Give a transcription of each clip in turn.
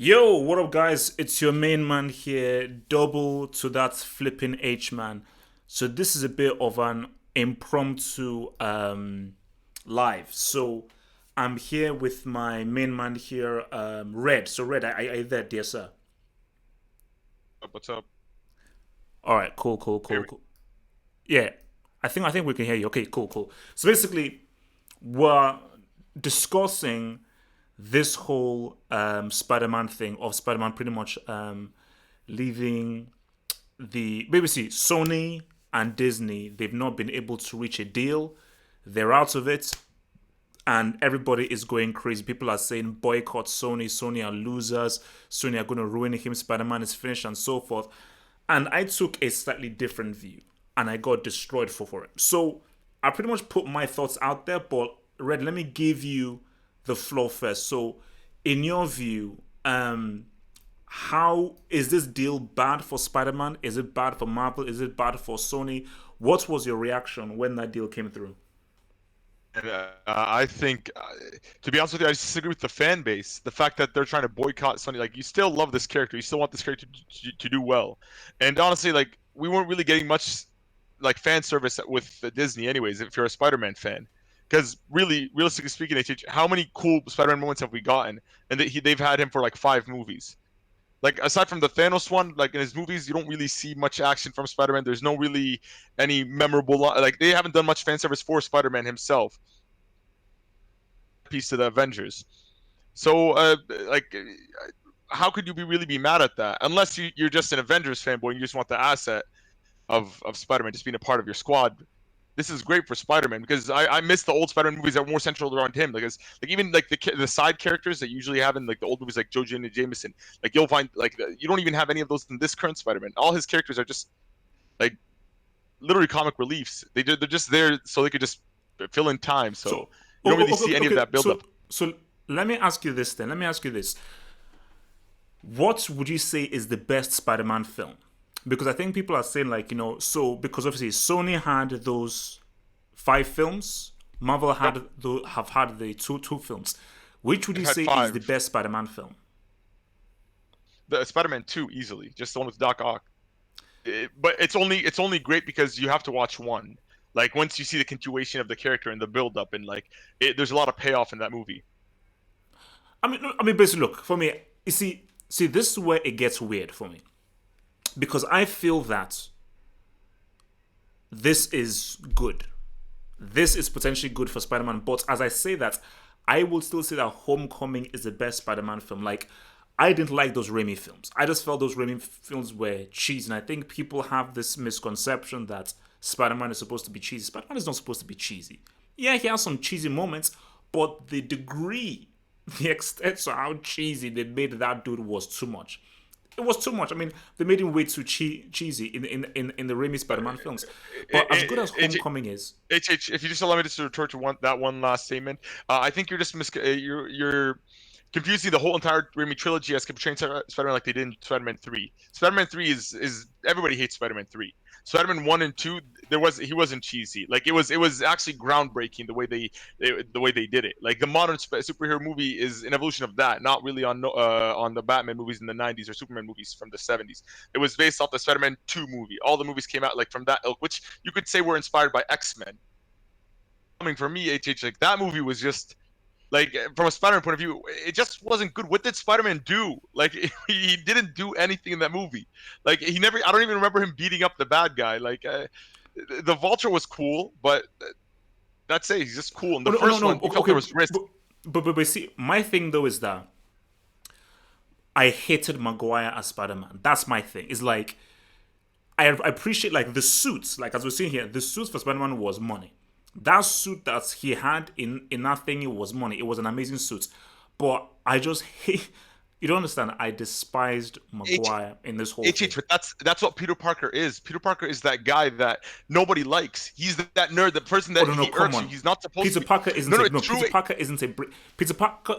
Yo, what up, guys? It's your main man here, double to that flipping H man. So this is a bit of an impromptu live. So I'm here with my main man here, Red. So Red, I there, dear sir. What's up? All right, cool, cool, Hear cool, me? cool. Yeah, I think we can hear you. Okay, cool, cool. So basically, we're discussing this whole Spider-Man thing of Spider-Man pretty much leaving the BBC, Sony and Disney. They've not been able to reach a deal. They're out of it, and everybody is going crazy. People are saying boycott Sony. Sony are losers. Sony are going to ruin him. Spider-Man is finished, and so forth. And I took a slightly different view, and I got destroyed for it. So I pretty much put my thoughts out there. But Red, let me give you the floor first. So, in your view, how is this deal bad for Spider-Man? Is it bad for Marvel? Is it bad for Sony? What was your reaction when that deal came through? And, I think, to be honest with you, I disagree with the fan base. The fact that they're trying to boycott Sony, like, you still love this character, you still want this character to do well. And honestly, like, we weren't really getting much like fan service with Disney, anyways. If you're a Spider-Man fan, because really, realistically speaking, how many cool Spider-Man moments have we gotten? And they've had him for like 5 movies. Like aside from the Thanos one, like in his movies, you don't really see much action from Spider-Man. There's no really any memorable like they haven't done much fan service for Spider-Man himself. Piece to the Avengers. So like how could you really be mad at that? Unless you're just an Avengers fanboy and you just want the asset of Spider-Man just being a part of your squad. This is great for Spider-Man because I miss the old Spider-Man movies that were more central around him. Because like even like the side characters that you usually have in like the old movies like Joe Jonah Jameson, like you'll find like you don't even have any of those in this current Spider-Man. All his characters are just like literally comic reliefs. They're just there so they could just fill in time. So So, you don't really okay, see any of okay. that buildup. So let me ask you this then. Let me ask you this: what would you say is the best Spider-Man film? Because I think people are saying like so because obviously Sony had those 5 films, Marvel Yep, have had the two films. Which would they've you had say is the five. best Spider-Man film? The Spider-Man 2 easily, just the one with Doc Ock. But it's only great because you have to watch one. Like once you see the continuation of the character and the build up and like there's a lot of payoff in that movie. I mean, basically, look for me. You see, this is where it gets weird for me because I feel that this is good. This is potentially good for Spider-Man, but as I say that, I will still say that Homecoming is the best Spider-Man film. Like, I didn't like those Raimi films. I just felt those Raimi films were cheesy, and I think people have this misconception that Spider-Man is supposed to be cheesy. Spider-Man is not supposed to be cheesy. Yeah, he has some cheesy moments, but the degree, the extent to how cheesy they made that dude was too much. It was too much. I mean, they made him way too cheesy in the Raimi Spider-Man films. But as good as It, Homecoming is, if you just allow me to retort to one last statement, I think you're just you're confusing the whole entire Raimi trilogy as portraying Spider-Man like they did in Spider-Man 3. Spider-Man 3 is everybody hates Spider-Man 3. Spider-Man 1 and 2, he wasn't cheesy. Like it was actually groundbreaking the way they did it. Like the modern superhero movie is an evolution of that, not really on the Batman movies in the 90s or Superman movies from the 70s. It was based off the Spider-Man 2 movie. All the movies came out like from that ilk, which you could say were inspired by X-Men. Coming from me, like that movie was just like from a Spider-Man point of view, it just wasn't good. What did Spider-Man do? Like he didn't do anything in that movie. Like he never. I don't even remember him beating up the bad guy. Like the Vulture was cool, but that's it. He's just cool. In oh the no, no, first no. one, you Okay, felt there okay, was risk. but see, my thing though is that I hated Maguire as Spider-Man. That's my thing. It's like I appreciate like the suits. Like as we're seeing here, the suits for Spider-Man was money. That suit that he had in that thing, it was money. It was an amazing suit. But I just hate. You don't understand. I despised H Maguire in this whole H, thing. but that's what Peter Parker is. Peter Parker is that guy that nobody likes. He's that nerd, the person Oh that no, no, he come irks you. on. He's not supposed to Peter be. Parker No, isn't no, a it's no. true. Peter Parker.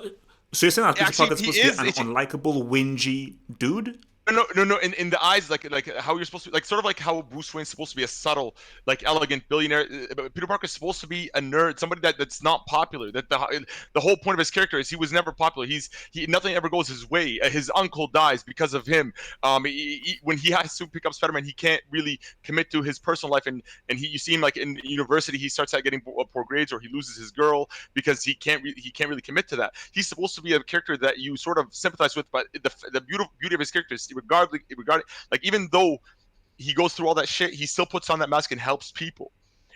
So you're saying that Peter Actually, Parker is he supposed to be is. an unlikable, whingy dude? No. In the eyes, like how you're supposed to, like sort of like how Bruce Wayne's supposed to be a subtle, like elegant billionaire. But Peter Parker's supposed to be a nerd, somebody that's not popular. That the whole point of his character is he was never popular. He nothing ever goes his way. His uncle dies because of him. When he has to pick up Spider-Man, he can't really commit to his personal life, and you see him like in university, he starts out getting poor grades, or he loses his girl because he can't really commit to that. He's supposed to be a character that you sort of sympathize with, but the beauty of his character is regarding, like, even though he goes through all that shit, he still puts on that mask and helps people.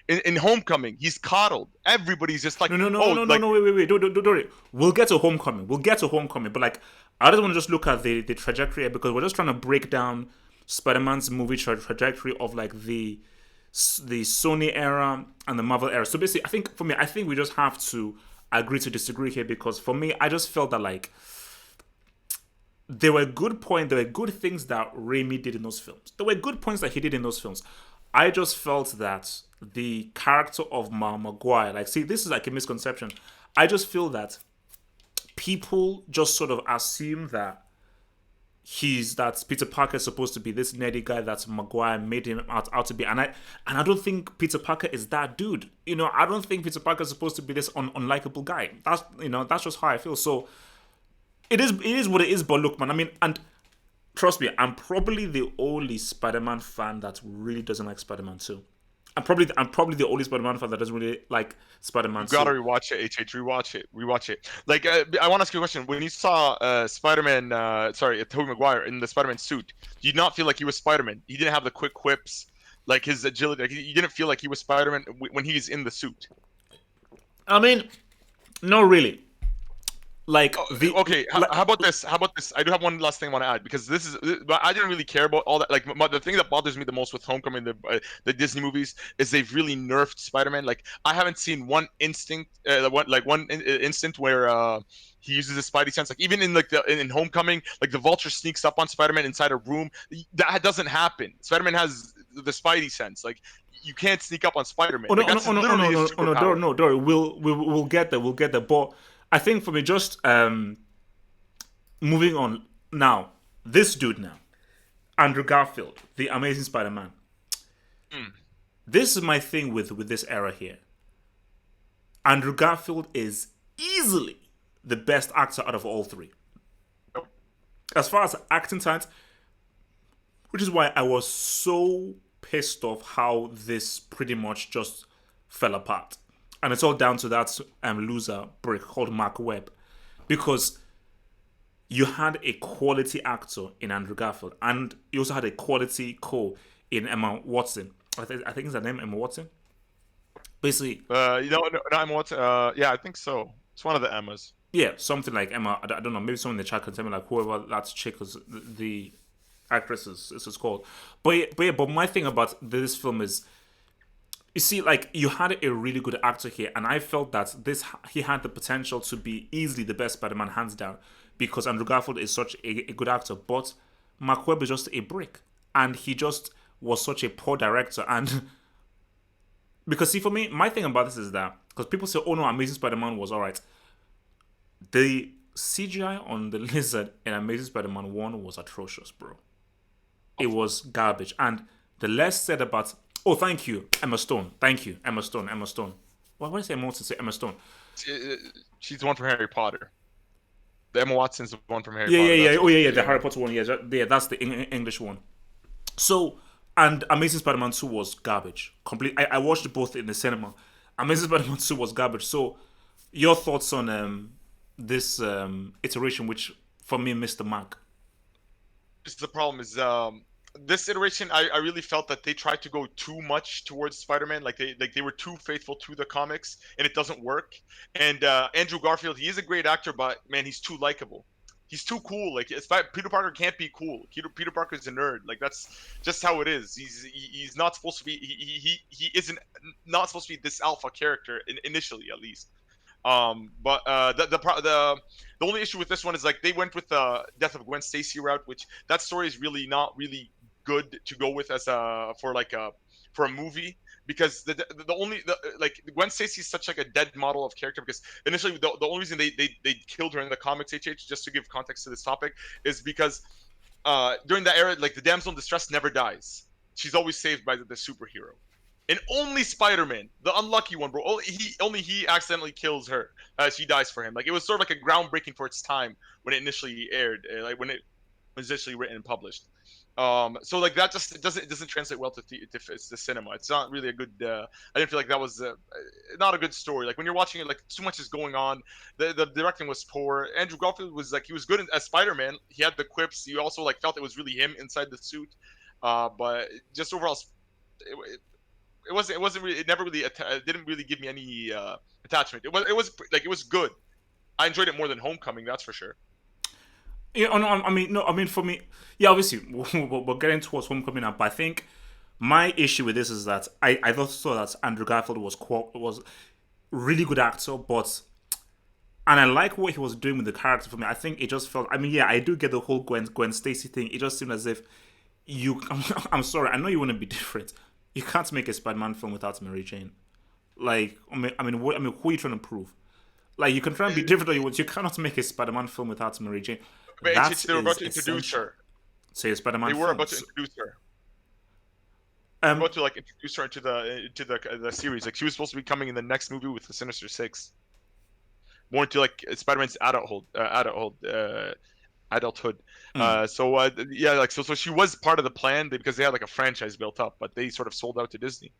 In Homecoming, he's coddled. Everybody's just like, No, no, no, no, oh, no, no, like, no. Wait. Don't worry. We'll get to Homecoming. We'll get to Homecoming. But like, I just want to just look at the trajectory here, because we're just trying to break down Spider-Man's movie trajectory of like the Sony era and the Marvel era. So basically, I think for me, I think we just have to agree to disagree here, because for me, I just felt that like there were good things that Raimi did in those films. There were good points that he did in those films. I just felt that the character of Maguire, like, see, this is like a misconception. I just feel that people just sort of assume that that Peter Parker is supposed to be this nerdy guy that Maguire made him out to be, and I don't think Peter Parker is that dude. I don't think Peter Parker is supposed to be this unlikable guy. That's just how I feel. So it is what it is. But look, man, I mean, and trust me, I'm probably the only Spider-Man fan that really doesn't like Spider-Man 2. I'm probably the only Spider-Man fan that doesn't really like Spider-Man you gotta 2. rewatch it. Rewatch it. Like, I want to ask you a question. When you saw Spider-Man, Tobey Maguire in the Spider-Man suit, do you not feel like he was Spider-Man? He didn't have the quick whips, like his agility. Like, you didn't feel like he was Spider-Man when he's in the suit. I mean, not really. Like Oh, the okay, like, how about this? How about this? I do have one last thing I want to add, because but I didn't really care about all that. Like, the thing that bothers me the most with Homecoming, the Disney movies, is they've really nerfed Spider-Man. Like, I haven't seen one instant where he uses his Spidey sense. Like, even in like in Homecoming, like the Vulture sneaks up on Spider-Man inside a room. That doesn't happen. Spider-Man has the Spidey sense. Like, you can't sneak up on Spider-Man. oh no, Like, oh no, that's oh no, oh literally no, his no, oh no, Dory, superpower. no, Dory. We'll get there. We'll get there. But I think for me, just moving on now. This dude now, Andrew Garfield, the Amazing Spider-Man. Mm. This is my thing with this era here. Andrew Garfield is easily the best actor out of all three. As far as acting talent, which is why I was so pissed off how this pretty much just fell apart. And it's all down to that loser brick called Mark Webb. Because you had a quality actor in Andrew Garfield, and you also had a quality co in Emma Watson. I think it's her name, Emma Watson. Basically, I'm what? Yeah, I think so. It's one of the Emmas. yeah, something like Emma. I don't know. Maybe someone in the chat can tell me like whoever that chick is, the actress is called. But my thing about this film is, you see, like, you had a really good actor here, and I felt that he had the potential to be easily the best Spider-Man, hands down, because Andrew Garfield is such a good actor. But Mark Webb is just a brick, and he just was such a poor director. And because, see, for me, my thing about this is that, because people say, "Oh no, Amazing Spider-Man was alright," the CGI on the lizard in Amazing Spider-Man 1 was atrocious, bro. It was garbage. And the less said about, oh, thank you, Emma Stone. Thank you, Emma Stone. Emma Stone. Why did I say Emma Watson? Say Emma Stone. She's the one from Harry Potter. The Emma Watson's the one from Harry Yeah, yeah, Potter. yeah. That's Oh, what, yeah, yeah. The Harry Potter one. Yeah, yeah. That's the English one. So, and Amazing Spider-Man 2 was garbage. Complete. I watched both in the cinema. Amazing Spider-Man 2 was garbage. So, your thoughts on this iteration, which for me missed the mark? This is the problem is this iteration, I really felt that they tried to go too much towards Spider-Man. Like they were too faithful to the comics, and it doesn't work. And Andrew Garfield, he is a great actor, but man, he's too likable. He's too cool. Like, Peter Parker can't be cool. Peter Parker's a nerd. Like, that's just how it is. He's not supposed to be. He isn't not supposed to be this alpha character initially, at least. But the only issue with this one is, like, they went with the death of Gwen Stacy route, which that story is really not really good to go with as a for a movie, because like, Gwen Stacy is such like a dead model of character, because initially the only reason they killed her in the comics, HH, just to give context to this topic, is because during that era, like the damsel in distress never dies. She's always saved by the superhero. And only Spider-Man, the unlucky one, bro, only he accidentally kills her. She dies for him. Like it was sort of like a groundbreaking for its time when it initially aired, like when it was initially written and published. So like that just it doesn't translate well to cinema. It's not really a good. I didn't feel like that was not a good story. Like when you're watching it, like too much is going on. The directing was poor. Andrew Garfield was like he was good as Spider-Man. He had the quips. You also like felt it was really him inside the suit. But just overall, it wasn't really, it never really it didn't really give me any attachment. It was good. I enjoyed it more than Homecoming, that's for sure. Yeah, I mean, no, I mean for me, yeah, obviously we're getting towards Homecoming now, but I think my issue with this is that I thought that Andrew Garfield was really good actor, but and I like what he was doing with the character. For me, I think it just felt. I mean, yeah, I do get the whole Gwen Stacy thing. It just seemed as if you. I'm sorry, I know you want to be different. You can't make a Spider-Man film without Mary Jane. Like, who are you trying to prove? Like, you can try and be different all you want. You cannot make a Spider-Man film without Mary Jane. But That they were about is to introduce essential. her. Say a They Spider-Man were film. about to introduce her. Um, About to like introduce her into the series. Like she was supposed to be coming in the next movie with the Sinister Six. More into like Spider-Man's adulthood. mm, Yeah, like so she was part of the plan because they had like a franchise built up, but they sort of sold out to Disney.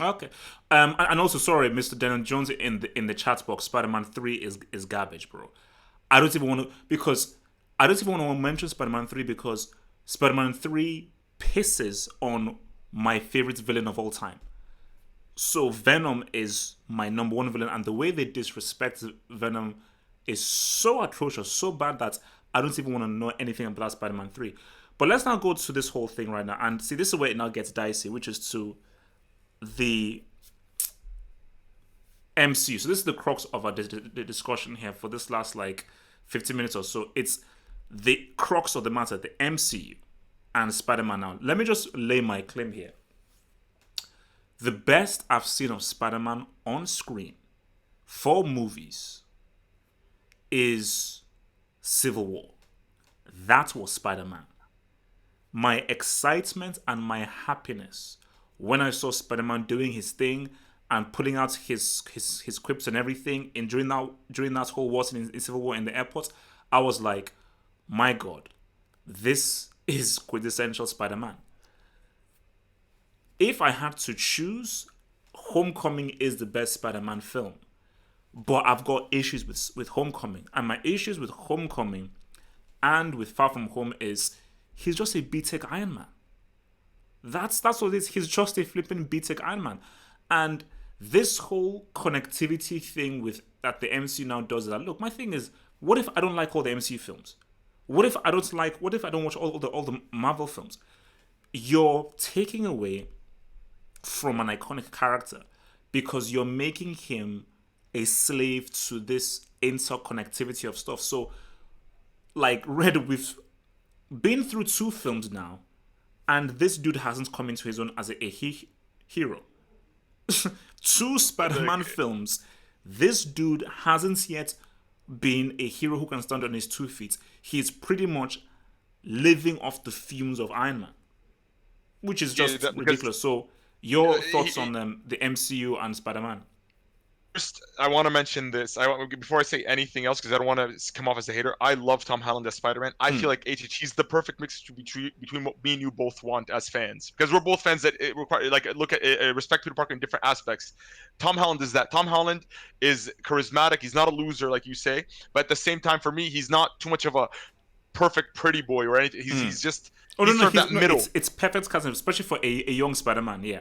okay. And also, sorry, Mr. Denon Jones in the chat box. Spider-Man 3 is garbage, bro. I don't even want to because I don't even want to mention Spider-Man 3 because Spider-Man 3 pisses on my favorite villain of all time. So Venom is my number one villain, and the way they disrespect Venom is so atrocious, so bad that I don't even want to know anything about Spider-Man 3. But let's now go to this whole thing right now, and see this is where it now gets dicey, which is to the MCU. So this is the crux of our the discussion here for this last like 15 minutes or so. It's the crux of the matter, the MCU and Spider-Man now. Let me just lay my claim here. The best I've seen of Spider-Man on screen for movies is Civil War. That was Spider-Man. My excitement and my happiness when I saw Spider-Man doing his thing and pulling out his quips and everything and during that whole war in Civil War in the airport, I was like, my God, this is quintessential Spider-Man. If I had to choose, Homecoming is the best Spider-Man film. But I've got issues with Homecoming. And my issues with Homecoming and with Far From Home is he's just a B-Tech Iron Man. That's what it is. He's just a flipping B-Tech Iron Man. And this whole connectivity thing with that the MCU now does is that look, my thing is, what if I don't like all the MCU films? What if I don't watch all the Marvel films? You're taking away from an iconic character because you're making him a slave to this interconnectivity of stuff. So, like Red, we've been through two films now, and this dude hasn't come into his own as a hero. Two Spider-Man Like, films, this dude hasn't yet been a hero who can stand on his 2 feet. He's pretty much living off the fumes of Iron Man, which is yeah, just because ridiculous. So, your thoughts he, on the MCU and Spider Man? first, I want to mention this. Before I say anything else, because I don't want to come off as a hater. I love Tom Holland as Spider-Man. I feel like he's the perfect mix between what me and you both want as fans, because we're both fans that it require like look at respect Peter Parker in different aspects. Tom Holland is that. Tom Holland is charismatic. He's not a loser like you say, but at the same time, for me, he's not too much of a perfect pretty boy or anything. He's just Oh no, he's no, sort of that middle. it's perfect casting, especially for a young Spider Man. Yeah.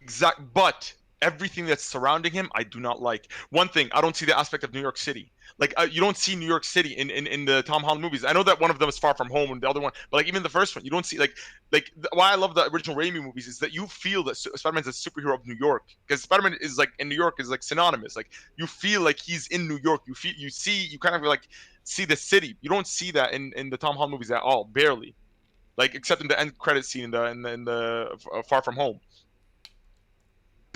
Exact, but everything that's surrounding him, I do not like. One thing, I don't see the aspect of New York City. Like you don't see New York City in the Tom Holland movies. I know that one of them is Far From Home and the other one, but like even the first one, you don't see why I love the original Raimi movies is that you feel that Spider-Man's a superhero of New York because Spider-Man is like in New York is like synonymous. Like you feel like he's in New York. You kind of like see the city. You don't see that in the Tom Holland movies at all, barely. Like except in the end credit scene in the Far From Home.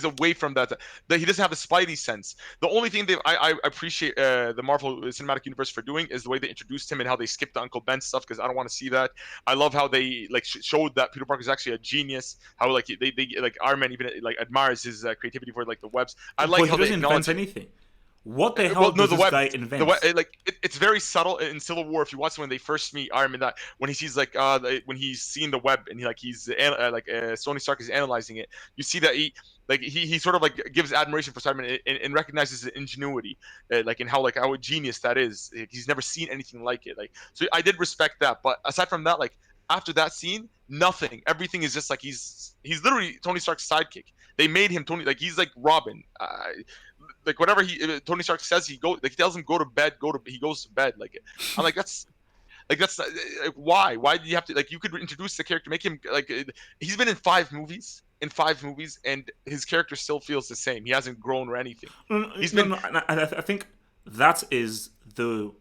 away from that he doesn't have the spidey sense. The only thing I appreciate the Marvel Cinematic Universe for doing is the way they introduced him and how they skipped the Uncle Ben stuff, because I don't want to see that. I love how they like showed that Peter Parker is actually a genius, how like they like Iron Man even like admires his creativity for like the webs. I like But he how they doesn't invent acknowledge. anything. What the hell Well, no, does the this web, guy the web, invent? it's very subtle in Civil War. If you watch when they first meet Iron Man, that when he sees like when he's seeing the web and Sony Stark is analyzing it, you see that he sort of like gives admiration for Spider-Man and recognizes his ingenuity, like in how a genius that is. Like, he's never seen anything like it. Like, so I did respect that. But aside from that, like after that scene, nothing. Everything is just like he's literally Tony Stark's sidekick. They made him Tony, like he's like Robin. Like whatever Tony Stark says, he tells him go to bed, he goes to bed. Like I'm that's why do you have to, like, you could introduce the character, make him like he's been in five movies and his character still feels the same. He hasn't grown or anything. No, no, He's no. been No, I think that is the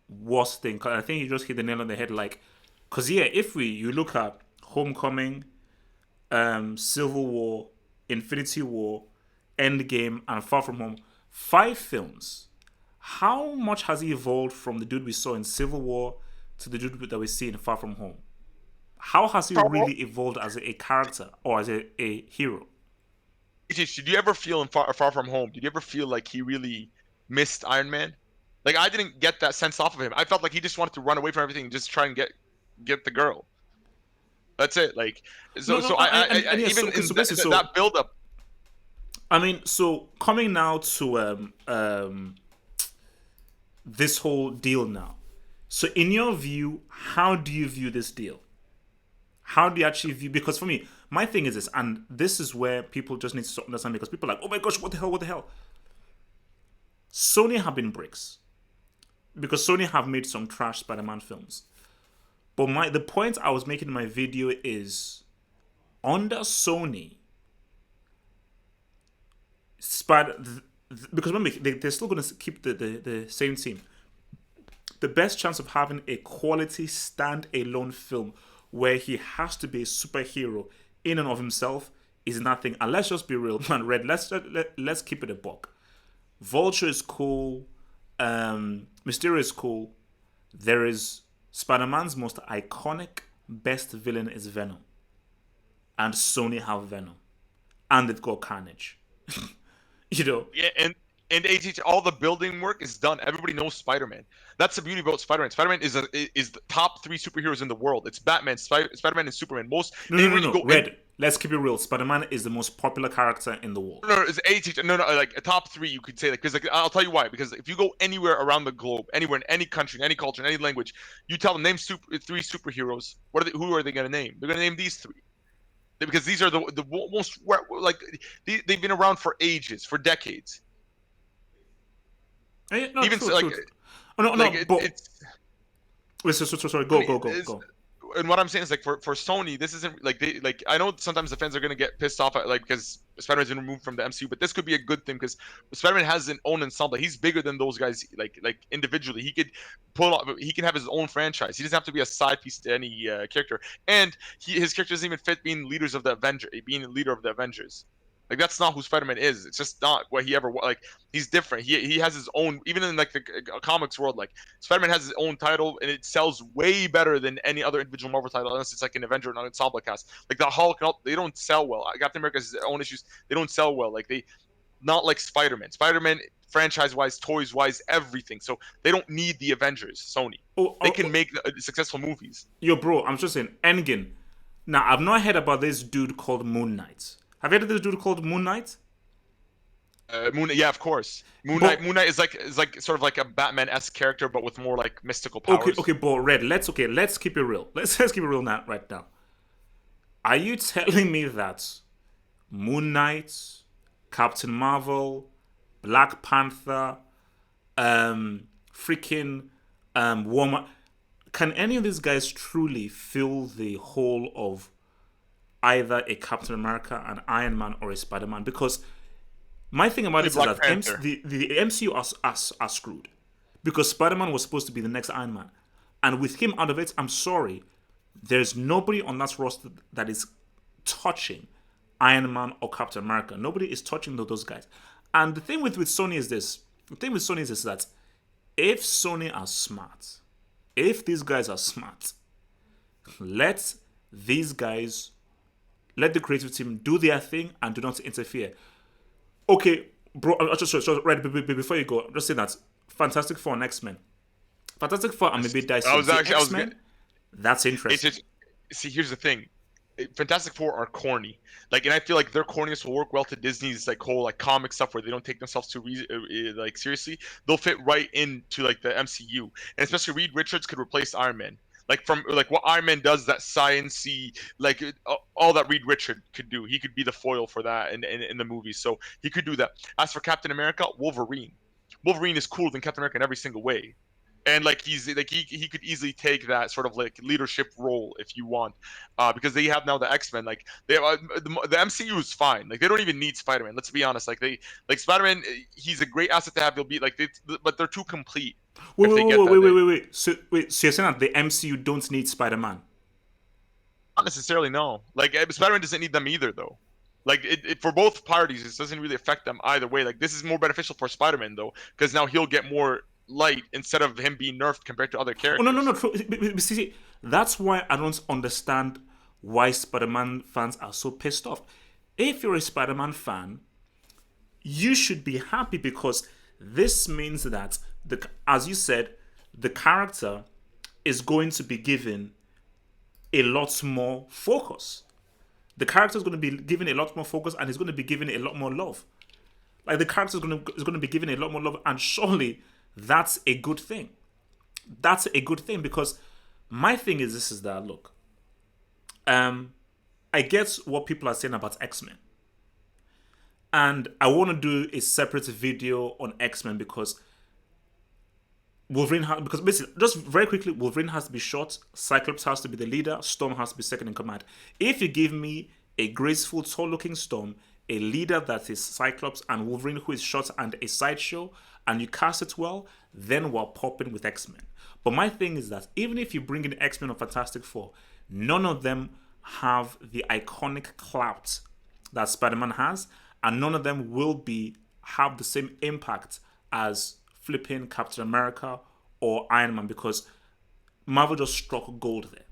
worst thing. 'Cause I think you just hit the nail on the head. Like, cause yeah, if you look at Homecoming, Civil War, Infinity War, Endgame, and Far From Home, 5 films. How much has he evolved from the dude we saw in Civil War to the dude that we see in Far From Home? How has he really evolved as a character or as a hero? did you ever feel in Far From Home, did you ever feel like he really missed Iron Man? Like I didn't get that sense off of him. I felt like he just wanted to run away from everything and just try and get the girl. That's it. Like No, no, and yeah, even so, in so basically, so that build up. I mean, so coming now to this whole deal now. So, in your view, how do you view this deal? How do you actually view? Because for me, my thing is this, and this is where people just need to understand. Because people are like, oh my gosh, what the hell? What the hell? Sony have been bricks because Sony have made some trash Spider-Man films. But the point I was making in my video is under Sony, because remember they're still going to keep the same team. The best chance of having a quality stand-alone film where he has to be a superhero in and of himself is nothing. And let's just be real, man. Red, let's keep it a buck. Vulture is cool. Mysterio is cool. There is Spider-Man's most iconic best villain is Venom, and Sony have Venom, and they've got Carnage. Yeah, and all the building work is done. Everybody knows Spider-Man. That's the beauty about Spider-Man. Spider-Man is the top 3 superheroes in the world. It's Batman, Spider-Man, and Superman. No. Red. Let's keep it real. Spider-Man is the most popular character in the world. No, it's no, like a top 3. You could say that because like I'll tell you why. Because if you go anywhere around the globe, anywhere in any country, in any culture, in any language, you tell them name 3 superheroes. Who are they going to name? They're going to name these 3. Because these are the most like they've been around for ages, for decades. No, Even true, so, like, true. Oh, no, like but it's. wait, sorry. Go. And what I'm saying is like for Sony, this isn't like they like. I know sometimes the fans are gonna get pissed off at like because Spider-Man's been removed from the MCU, but this could be a good thing because Spider-Man has an own ensemble. He's bigger than those guys. Like individually, he could pull off. He can have his own franchise. He doesn't have to be a side piece to any character. And his character doesn't even fit being being a leader of the Avengers. Like that's not who Spider-Man is. It's just not what he ever like. He's different. He has his own. Even in like the comics world, like Spider-Man has his own title, and it sells way better than any other individual Marvel title, unless it's like an Avenger or an ensemble cast. Like the Hulk, they don't sell well. Captain America has his own issues. They don't sell well. Like not like Spider-Man. Spider-Man franchise-wise, toys-wise, everything. So they don't need the Avengers. Sony. They can make successful movies. Yo, bro, I'm just saying, Endgame. Now, I've not heard about this dude called Moon Knight. Have you heard of this dude called Moon Knight? Yeah, of course. Moon Knight is like sort of like a Batman-esque character, but with more like mystical powers. Okay, but Red, let's keep it real. Let's keep it real now, right now. Are you telling me that Moon Knight, Captain Marvel, Black Panther, freaking Woman, can any of these guys truly fill the whole of either a Captain America, an Iron Man, or a Spider-Man? Because my thing about it is that the MCU are screwed. Because Spider-Man was supposed to be the next Iron Man. And with him out of it, I'm sorry, there's nobody on that roster that is touching Iron Man or Captain America. Nobody is touching those guys. And the thing with Sony is this. The thing with Sony is this, that if Sony are smart, if these guys are smart, let these guys, let the creative team do their thing and do not interfere. Okay, bro, right, before you go, just say that Fantastic Four and X-Men. Fantastic Four and maybe Dice. X-Men, that's interesting. See, here's the thing. Fantastic Four are corny, like, and I feel like their corniness will work well to Disney's like whole like comic stuff where they don't take themselves too like seriously. They'll fit right into like the MCU, and especially Reed Richards could replace Iron Man. Like from like what Iron Man does, that science-y, like all that Reed Richards could do. He could be the foil for that in the movie, so he could do that. As for Captain America, Wolverine is cooler than Captain America in every single way. And like he's like he could easily take that sort of like leadership role if you want, because they have now the X-Men. Like they the MCU is fine. Like they don't even need Spider-Man. Let's be honest. Like Spider-Man, he's a great asset to have. They'll be like but they're too complete. Wait. So you're saying that the MCU don't need Spider-Man? Not necessarily, no. Like Spider-Man doesn't need them either, though. Like it for both parties, it doesn't really affect them either way. Like this is more beneficial for Spider-Man though, because now he'll get more light instead of him being nerfed compared to other characters. Oh no. See, that's why I don't understand why Spider-Man fans are so pissed off. If you're a Spider-Man fan, you should be happy because this means that as you said, the character is going to be given a lot more focus. The character is going to be given a lot more focus, and he's going to be given a lot more love. Like the character is going to be given a lot more love, and surely that's a good thing. That's a good thing because my thing is this: is that look, I get what people are saying about X-Men, and I want to do a separate video on X-Men because because basically, just very quickly, Wolverine has to be short, Cyclops has to be the leader, Storm has to be second in command. If you give me a graceful, tall-looking Storm, a leader that is Cyclops, and Wolverine who is short and a sideshow, and you cast it well, then we're popping with X-Men. But my thing is that even if you bring in X-Men or Fantastic Four, none of them have the iconic clout that Spider-Man has, and none of them will have the same impact as flipping Captain America or Iron Man, because Marvel just struck gold there.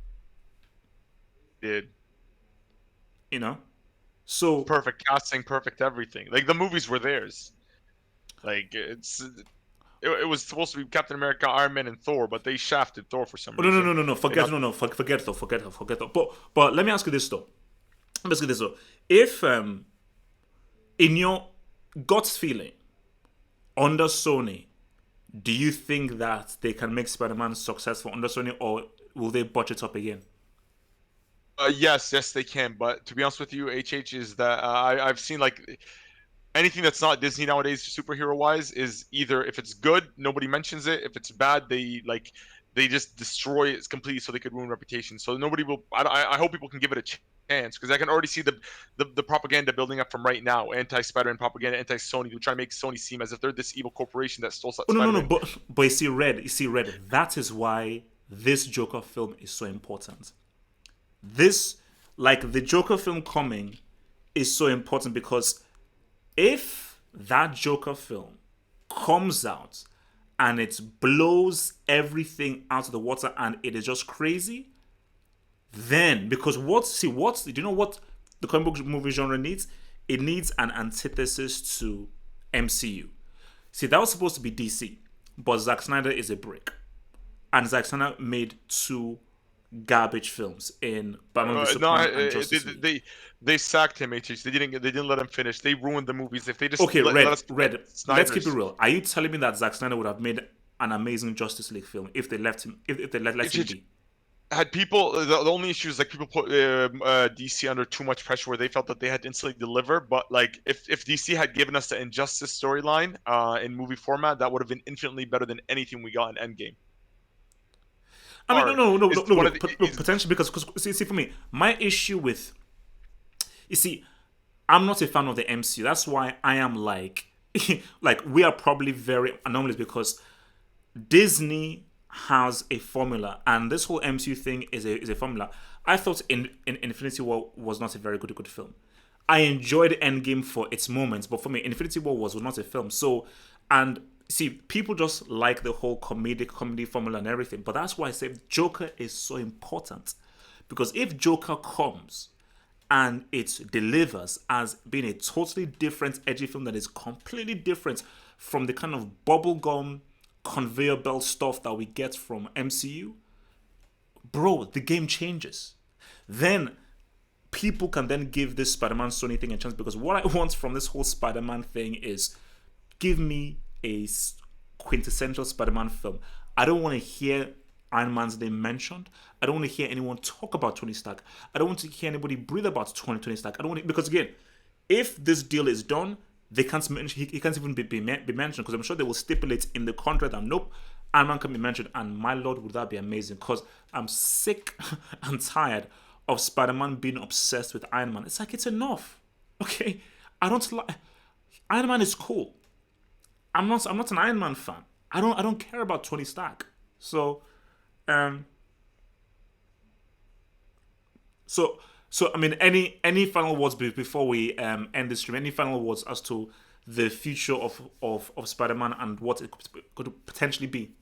Did. You know? So perfect casting, perfect everything. Like the movies were theirs. Like it was supposed to be Captain America, Iron Man, and Thor, but they shafted Thor for some reason. No. Forget Thor. But let me ask you this though. If in your gut feeling, under Sony, do you think that they can make Spider-Man successful under Sony, or will they botch it up again? Yes, they can. But to be honest with you, is that I've seen like anything that's not Disney nowadays, superhero wise, is either if it's good, nobody mentions it. If it's bad, they just destroy it completely so they could ruin reputation. So nobody will. I hope people can give it a chance because I can already see the propaganda building up from right now. Anti-Spider-Man propaganda, anti-Sony, to try to make Sony seem as if they're this evil corporation that stole Spider-Man. No. But you see, Red. That is why this Joker film is so important. The Joker film coming is so important because if that Joker film comes out and it blows everything out of the water and it is just crazy, then do you know what the comic book movie genre needs? It needs an antithesis to MCU. See, that was supposed to be DC, but Zack Snyder is a brick, and Zack Snyder made two garbage films in Batman v Superman and Justice League. They sacked him, HH. They didn't let him finish. They ruined the movies. If they just Red. Let's keep it real. Are you telling me that Zack Snyder would have made an amazing Justice League film if they left him? If they let him be? Had people the only issue is like people put DC under too much pressure where they felt that they had to instantly deliver. But like if DC had given us the Injustice storyline in movie format, that would have been infinitely better than anything we got in Endgame. I mean, no, potentially because see, for me, my issue with, you see, I'm not a fan of the MCU. That's why I am like we are probably very anomalous because Disney has a formula, and this whole MCU thing is a formula. I thought in Infinity War was not a very good film. I enjoyed Endgame for its moments, but for me, Infinity War was not a film. So, and see, people just like the whole comedy formula and everything. But that's why I say Joker is so important. Because if Joker comes and it delivers as being a totally different edgy film that is completely different from the kind of bubblegum conveyor belt stuff that we get from MCU, bro, the game changes. Then people can then give this Spider-Man Sony thing a chance, because what I want from this whole Spider-Man thing is give me a quintessential Spider-Man film. I don't want to hear Iron Man's name mentioned. I don't want to hear anyone talk about Tony Stark. I don't want to hear anybody breathe about Tony Stark. I don't want to, because again, if this deal is done, they can't mention, he can't even be mentioned, because I'm sure they will stipulate in the contract that nope, Iron Man can be mentioned. And my lord, would that be amazing? Because I'm sick and tired of Spider-Man being obsessed with Iron Man. It's like, it's enough. Okay? I don't like Iron Man is cool. I'm not an Iron Man fan. I don't care about Tony Stark. So so I mean, any final words before we end this stream? Any final words as to the future of Spider-Man and what it could potentially be?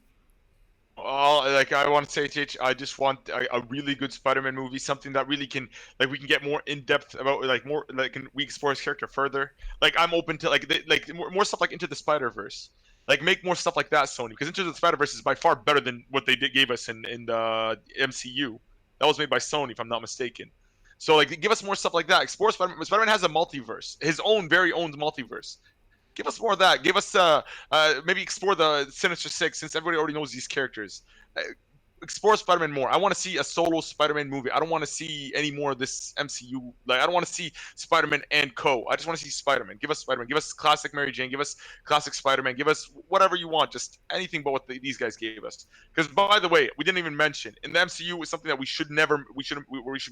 Like I want to say, TH, I just want a really good Spider-Man movie, something that really can, like, we can get more in depth about, like, more, like, can we explore his character further? Like, I'm open to, like, more stuff like Into the Spider-Verse. Like, make more stuff like that, Sony, because Into the Spider-Verse is by far better than what they gave us in the MCU. That was made by Sony, if I'm not mistaken. So, like, give us more stuff like that. Explore Spider-Man. Spider-Man has a multiverse, his own very own multiverse. Give us more of that. Give us maybe explore the Sinister Six, since everybody already knows these characters. Uh, Explore Spider-Man more. I want to see a solo Spider-Man movie. I don't want to see any more of this MCU. Like, I don't want to see Spider-Man and Co. I just want to see Spider-Man. Give us Spider-Man. Give us classic Mary Jane. Give us classic Spider-Man. Give us whatever you want. Just anything but what these guys gave us. Because, by the way, we didn't even mention in the MCU was something that we should be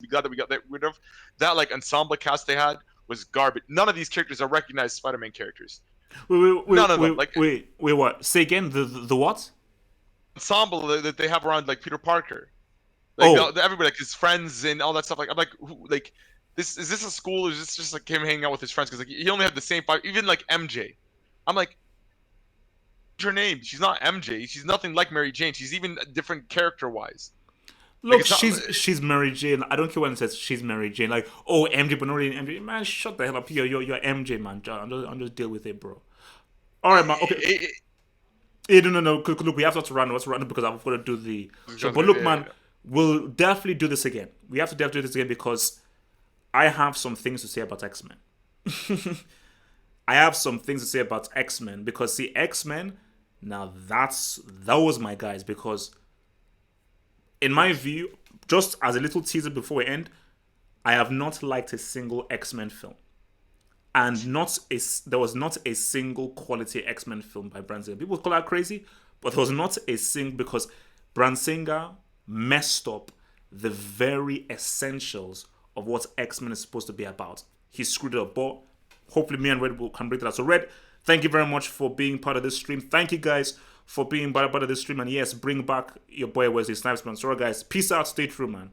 glad that we got rid of. That, like, ensemble cast they had was garbage. None of these characters are recognized Spider-Man characters. None of them. Like, Wait, what? Say again. The what? Ensemble that they have around, like, Peter Parker, like, everybody, like, his friends and all that stuff. Like, I'm like, who, like, this is this a school, or is this just like him hanging out with his friends? Because, like, he only had the same five. Even like MJ, I'm like, what's her name? She's not MJ. She's nothing like Mary Jane. She's even different character wise. Look, Like, she's Mary Jane. I don't care when it says she's Mary Jane. Like, oh, MJ, but not really MJ. Man, shut the hell up. You're MJ, man. I'm just deal with it, bro. All right, man. Okay. No. Look, we have to run. Let's run because I've got to do the show. But look, man, we'll definitely do this again. We have to definitely do this again because I have some things to say about X-Men. I have some things to say about X-Men because, see, X-Men, now those my guys, because in my view, just as a little teaser before we end, I have not liked a single X-Men film. And there was not a single quality X-Men film by Bryan Singer. People call that crazy, but there was not a single, because Bryan Singer messed up the very essentials of what X-Men is supposed to be about. He screwed it up, but hopefully me and Red can break that out. So Red, thank you very much for being part of this stream. Thank you guys for being part of this stream. And yes, bring back your boy Wesley Snipes, man. So guys, peace out, stay true, man.